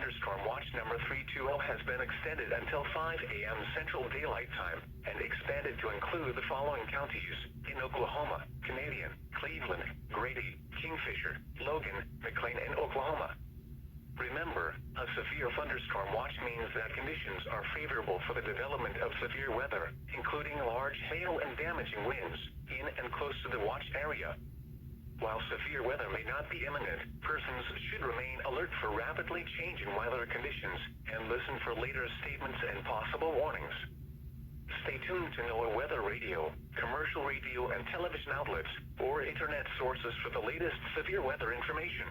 thunderstorm watch number 320 has been extended until 5 a.m. Central Daylight Time and expanded to include the following counties in Oklahoma: Canadian, Cleveland, Grady, Kingfisher, Logan, McLean, and Oklahoma. Remember, a severe thunderstorm watch means that conditions are favorable for the development of severe weather, including large hail and damaging winds, in and close to the watch area. While severe weather may not be imminent, persons should remain alert for rapidly changing weather conditions and listen for later statements and possible warnings. Stay tuned to NOAA weather radio, commercial radio and television outlets, or internet sources for the latest severe weather information.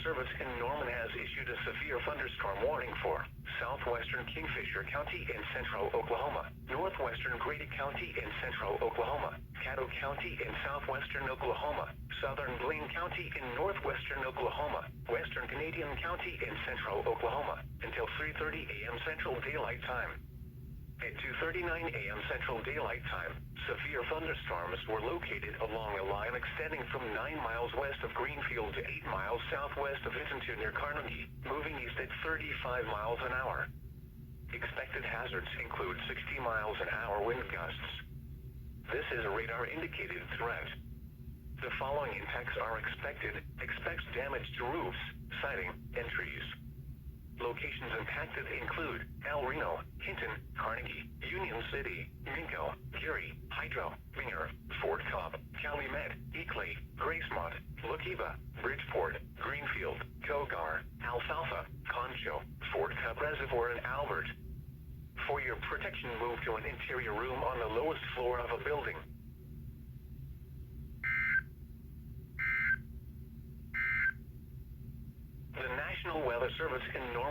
Service in Norman has issued a severe thunderstorm warning for southwestern Kingfisher County in central Oklahoma, northwestern Grady County in central Oklahoma, Caddo County in southwestern Oklahoma, southern Blaine County in northwestern Oklahoma, western Canadian County in central Oklahoma, until 3:30 a.m. Central Daylight Time. At 2:39 a.m. Central Daylight Time, severe thunderstorms were located along a line extending from 9 miles west of Greenfield to 8 miles southwest of Vincennes near Carnegie, moving east at 35 miles an hour. Expected hazards include 60 miles an hour wind gusts. This is a radar-indicated threat. The following impacts are expected. Expect damage to roofs, siding, and trees. Locations impacted include RENO, Hinton, Carnegie, Union City, Minko, GEARY, Hydro, Winger, Fort Cobb, Calumet, Eclay, Gracemont, Lookeva, Bridgeport, Greenfield, Kogar, Alfalfa, Concho, Fort Cobb Reservoir, and Albert. For your protection, move to an interior room on the lowest floor of a building. The National Weather Service in Norman